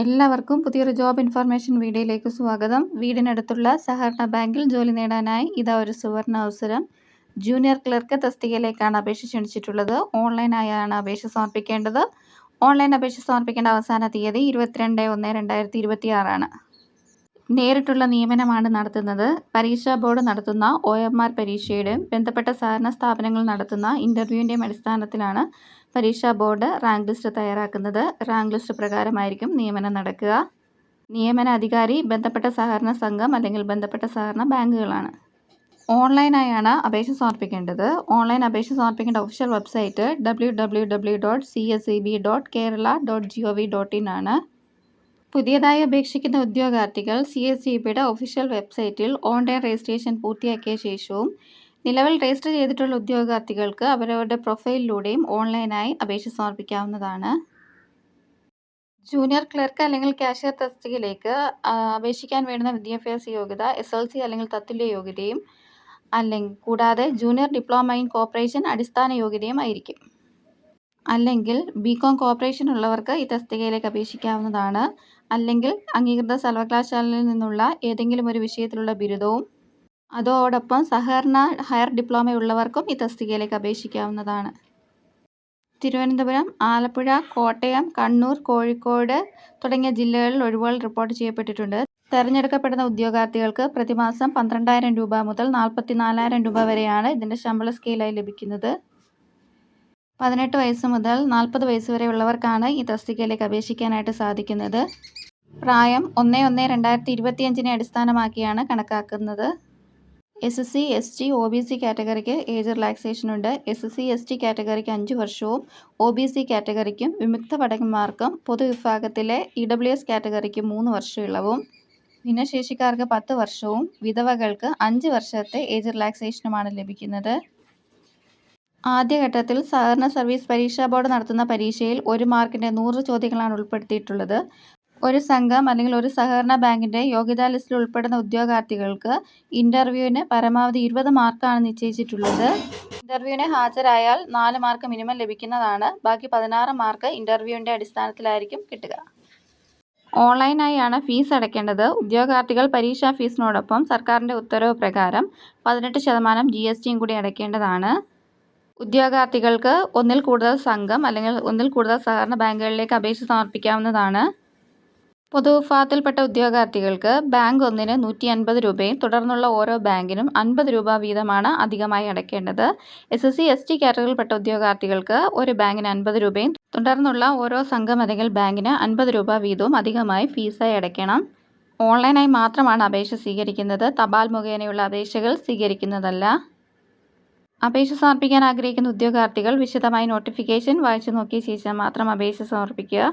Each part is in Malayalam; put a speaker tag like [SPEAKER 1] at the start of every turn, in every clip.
[SPEAKER 1] എല്ലാവർക്കും പുതിയൊരു ജോബ് ഇൻഫർമേഷൻ വീഡിയോയിലേക്ക് സ്വാഗതം. വീടിനടുത്തുള്ള സഹകരണ ബാങ്കിൽ ജോലി നേടാനായി ഇതാ ഒരു സുവർണ അവസരം. ജൂനിയർ ക്ലർക്ക് തസ്തികയിലേക്കാണ് അപേക്ഷ ക്ഷണിച്ചിട്ടുള്ളത്. ഓൺലൈനായാണ് അപേക്ഷ സമർപ്പിക്കേണ്ടത്. ഓൺലൈൻ അപേക്ഷ സമർപ്പിക്കേണ്ട അവസാന തീയതി 22/1/2026 ആണ്. നേരിട്ടുള്ള നിയമനമാണ് നടത്തുന്നത്. പരീക്ഷാ ബോർഡ് നടത്തുന്ന OMR പരീക്ഷയുടെയും ബന്ധപ്പെട്ട സഹകരണ സ്ഥാപനങ്ങൾ നടത്തുന്ന ഇൻ്റർവ്യൂവിൻ്റെയും അടിസ്ഥാനത്തിലാണ് പരീക്ഷാ ബോർഡ് റാങ്ക് ലിസ്റ്റ് തയ്യാറാക്കുന്നത്. റാങ്ക് ലിസ്റ്റ് പ്രകാരമായിരിക്കും നിയമനം നടക്കുക. നിയമന അധികാരി ബന്ധപ്പെട്ട സഹകരണ സംഘം അല്ലെങ്കിൽ ബന്ധപ്പെട്ട സഹകരണ ബാങ്കുകളാണ്. ഓൺലൈനായാണ് അപേക്ഷ സമർപ്പിക്കേണ്ടത്. ഓൺലൈൻ അപേക്ഷ സമർപ്പിക്കേണ്ട ഒഫീഷ്യൽ വെബ്സൈറ്റ് www.cseb.kerala.gov.in ആണ്. പുതിയതായി അപേക്ഷിക്കുന്ന ഉദ്യോഗാർത്ഥികൾ CSEBയുടെ ഒഫീഷ്യൽ വെബ്സൈറ്റിൽ ഓൺലൈൻ രജിസ്ട്രേഷൻ പൂർത്തിയാക്കിയ ശേഷവും നിലവിൽ രജിസ്റ്റർ ചെയ്തിട്ടുള്ള ഉദ്യോഗാർത്ഥികൾക്ക് അവരവരുടെ പ്രൊഫൈലിലൂടെയും ഓൺലൈനായി അപേക്ഷ സമർപ്പിക്കാവുന്നതാണ്. ജൂനിയർ ക്ലർക്ക് അല്ലെങ്കിൽ കാഷ്യർ തസ്തികയിലേക്ക് അപേക്ഷിക്കാൻ വേണ്ടുന്ന വിദ്യാഭ്യാസ യോഗ്യത SLC അല്ലെങ്കിൽ തത്തുല്യ യോഗ്യതയും കൂടാതെ ജൂനിയർ ഡിപ്ലോമ ഇൻ കോർപ്പറേഷൻ അടിസ്ഥാന യോഗ്യതയും ആയിരിക്കും. അല്ലെങ്കിൽ BCom കോർപ്പറേഷൻ ഉള്ളവർക്ക് ഈ തസ്തികയിലേക്ക് അപേക്ഷിക്കാവുന്നതാണ്. അല്ലെങ്കിൽ അംഗീകൃത സർവകലാശാലയിൽ നിന്നുള്ള ഏതെങ്കിലും ഒരു വിഷയത്തിലുള്ള ബിരുദവും അതോടൊപ്പം സഹകരണ ഹയർ ഡിപ്ലോമ ഉള്ളവർക്കും ഈ തസ്തികയിലേക്ക് അപേക്ഷിക്കാവുന്നതാണ്. തിരുവനന്തപുരം, ആലപ്പുഴ, കോട്ടയം, കണ്ണൂർ, കോഴിക്കോട് തുടങ്ങിയ ജില്ലകളിൽ ഒഴിവുകൾ റിപ്പോർട്ട് ചെയ്യപ്പെട്ടിട്ടുണ്ട്. തെരഞ്ഞെടുക്കപ്പെടുന്ന ഉദ്യോഗാർത്ഥികൾക്ക് പ്രതിമാസം 12,000 രൂപ മുതൽ 44,000 രൂപ വരെയാണ് ഇതിൻ്റെ ശമ്പള സ്കെയിലായി ലഭിക്കുന്നത്. 18 വയസ്സ് മുതൽ 40 വയസ്സ് വരെ ഉള്ളവർക്കാണ് ഈ തസ്തികയിലേക്ക് അപേക്ഷിക്കാനായിട്ട് സാധിക്കുന്നത്. പ്രായം 1/1/2025 അടിസ്ഥാനമാക്കിയാണ് കണക്കാക്കുന്നത്. SC, ST, OBC കാറ്റഗറിക്ക് ഏജ് റിലാക്സേഷൻ ഉണ്ട്. SC, ST കാറ്റഗറിക്ക് 5 വർഷവും OBC കാറ്റഗറിക്കും വിമുക്ത ഭടന്മാർക്കും പൊതുവിഭാഗത്തിലെ EWS കാറ്റഗറിക്ക് 3 വർഷം ഇളവും ഭിന്നശേഷിക്കാർക്ക് 10 വർഷവും വിധവകൾക്ക് 5 വർഷത്തെ ഏജ് റിലാക്സേഷനുമാണ് ലഭിക്കുന്നത്. ആദ്യഘട്ടത്തിൽ സഹകരണ സർവീസ് പരീക്ഷാ ബോർഡ് നടത്തുന്ന പരീക്ഷയിൽ 1 മാർക്കിൻ്റെ 100 ചോദ്യങ്ങളാണ് ഉൾപ്പെടുത്തിയിട്ടുള്ളത്. ഒരു സംഘം അല്ലെങ്കിൽ ഒരു സഹകരണ ബാങ്കിൻ്റെ യോഗ്യതാ ലിസ്റ്റിൽ ഉൾപ്പെടുന്ന ഉദ്യോഗാർത്ഥികൾക്ക് ഇൻ്റർവ്യൂവിന് പരമാവധി 20 മാർക്കാണ് നിശ്ചയിച്ചിട്ടുള്ളത്. ഇൻ്റർവ്യൂവിന് ഹാജരായാൽ 4 മാർക്ക് മിനിമം ലഭിക്കുന്നതാണ്. ബാക്കി 16 മാർക്ക് ഇൻ്റർവ്യൂവിൻ്റെ അടിസ്ഥാനത്തിലായിരിക്കും കിട്ടുക. ഓൺലൈനായാണ് ഫീസ് അടയ്ക്കേണ്ടത്. ഉദ്യോഗാർത്ഥികൾ പരീക്ഷാ ഫീസിനോടൊപ്പം സർക്കാരിൻ്റെ ഉത്തരവ് പ്രകാരം 18% GSTയും കൂടി അടയ്ക്കേണ്ടതാണ്. ഉദ്യോഗാർത്ഥികൾക്ക് ഒന്നിൽ കൂടുതൽ സംഘം അല്ലെങ്കിൽ ഒന്നിൽ കൂടുതൽ സഹകരണ ബാങ്കുകളിലേക്ക് അപേക്ഷ സമർപ്പിക്കാവുന്നതാണ്. പൊതുവിഭാഗത്തിൽപ്പെട്ട ഉദ്യോഗാർത്ഥികൾക്ക് ബാങ്ക് ഒന്നിന് 150 രൂപയും തുടർന്നുള്ള ഓരോ ബാങ്കിനും 50 രൂപ വീതമാണ് അധികമായി അടയ്ക്കേണ്ടത്. SC, ST കാറ്റഗറിയിൽപ്പെട്ട ഉദ്യോഗാർത്ഥികൾക്ക് ഒരു ബാങ്കിന് 50 രൂപയും തുടർന്നുള്ള ഓരോ സംഘം അല്ലെങ്കിൽ ബാങ്കിന് 50 രൂപ വീതവും അധികമായി ഫീസായി അടയ്ക്കണം. ഓൺലൈനായി മാത്രമാണ് അപേക്ഷ സ്വീകരിക്കുന്നത്. തപാൽ മുഖേനയുള്ള അപേക്ഷകൾ സ്വീകരിക്കുന്നതല്ല. അപേക്ഷ സമർപ്പിക്കാൻ ആഗ്രഹിക്കുന്ന ഉദ്യോഗാർത്ഥികൾ വിശദമായി നോട്ടിഫിക്കേഷൻ വായിച്ചു നോക്കിയ ശേഷം മാത്രം അപേക്ഷ സമർപ്പിക്കുക.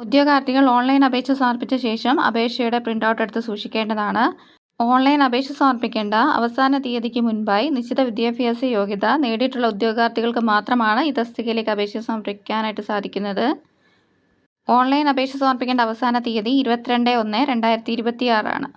[SPEAKER 1] ഉദ്യോഗാർത്ഥികൾ ഓൺലൈൻ അപേക്ഷ സമർപ്പിച്ച ശേഷം അപേക്ഷയുടെ പ്രിൻ്റ് ഔട്ട് എടുത്ത് സൂക്ഷിക്കേണ്ടതാണ്. ഓൺലൈൻ അപേക്ഷ സമർപ്പിക്കേണ്ട അവസാന തീയതിക്ക് മുൻപായി നിശ്ചിത വിദ്യാഭ്യാസ യോഗ്യത നേടിയിട്ടുള്ള ഉദ്യോഗാർത്ഥികൾക്ക് മാത്രമാണ് ഈ തസ്തികയിലേക്ക് അപേക്ഷ സമർപ്പിക്കാനായിട്ട് സാധിക്കുന്നത്. ഓൺലൈൻ അപേക്ഷ സമർപ്പിക്കേണ്ട അവസാന തീയതി 22/1/2026 ആണ്.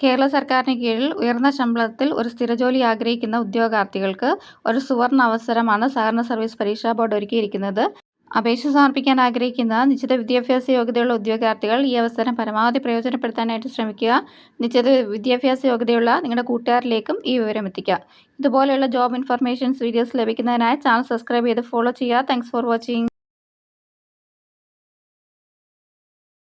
[SPEAKER 1] കേരള സർക്കാരിന് കീഴിൽ ഉയർന്ന ശമ്പളത്തിൽ ഒരു സ്ഥിരജോലി ആഗ്രഹിക്കുന്ന ഉദ്യോഗാർത്ഥികൾക്ക് ഒരു സുവർണ അവസരമാണ് സഹകരണ സർവീസ് പരീക്ഷാ ബോർഡ് ഒരുക്കിയിരിക്കുന്നത്. അപേക്ഷ സമർപ്പിക്കാൻ ആഗ്രഹിക്കുന്ന നിശ്ചിത വിദ്യാഭ്യാസ യോഗ്യതയുള്ള ഉദ്യോഗാർത്ഥികൾ ഈ അവസരം പരമാവധി പ്രയോജനപ്പെടുത്താനായിട്ട് ശ്രമിക്കുക. നിശ്ചിത വിദ്യാഭ്യാസ യോഗ്യതയുള്ള നിങ്ങളുടെ കൂട്ടുകാരിലേക്കും ഈ വിവരം എത്തിക്കുക. ഇതുപോലെയുള്ള ജോബ് ഇൻഫർമേഷൻസ് വീഡിയോസ് ലഭിക്കുന്നതിനായി ചാനൽ സബ്സ്ക്രൈബ് ചെയ്ത് ഫോളോ ചെയ്യുക. Thanks for watching.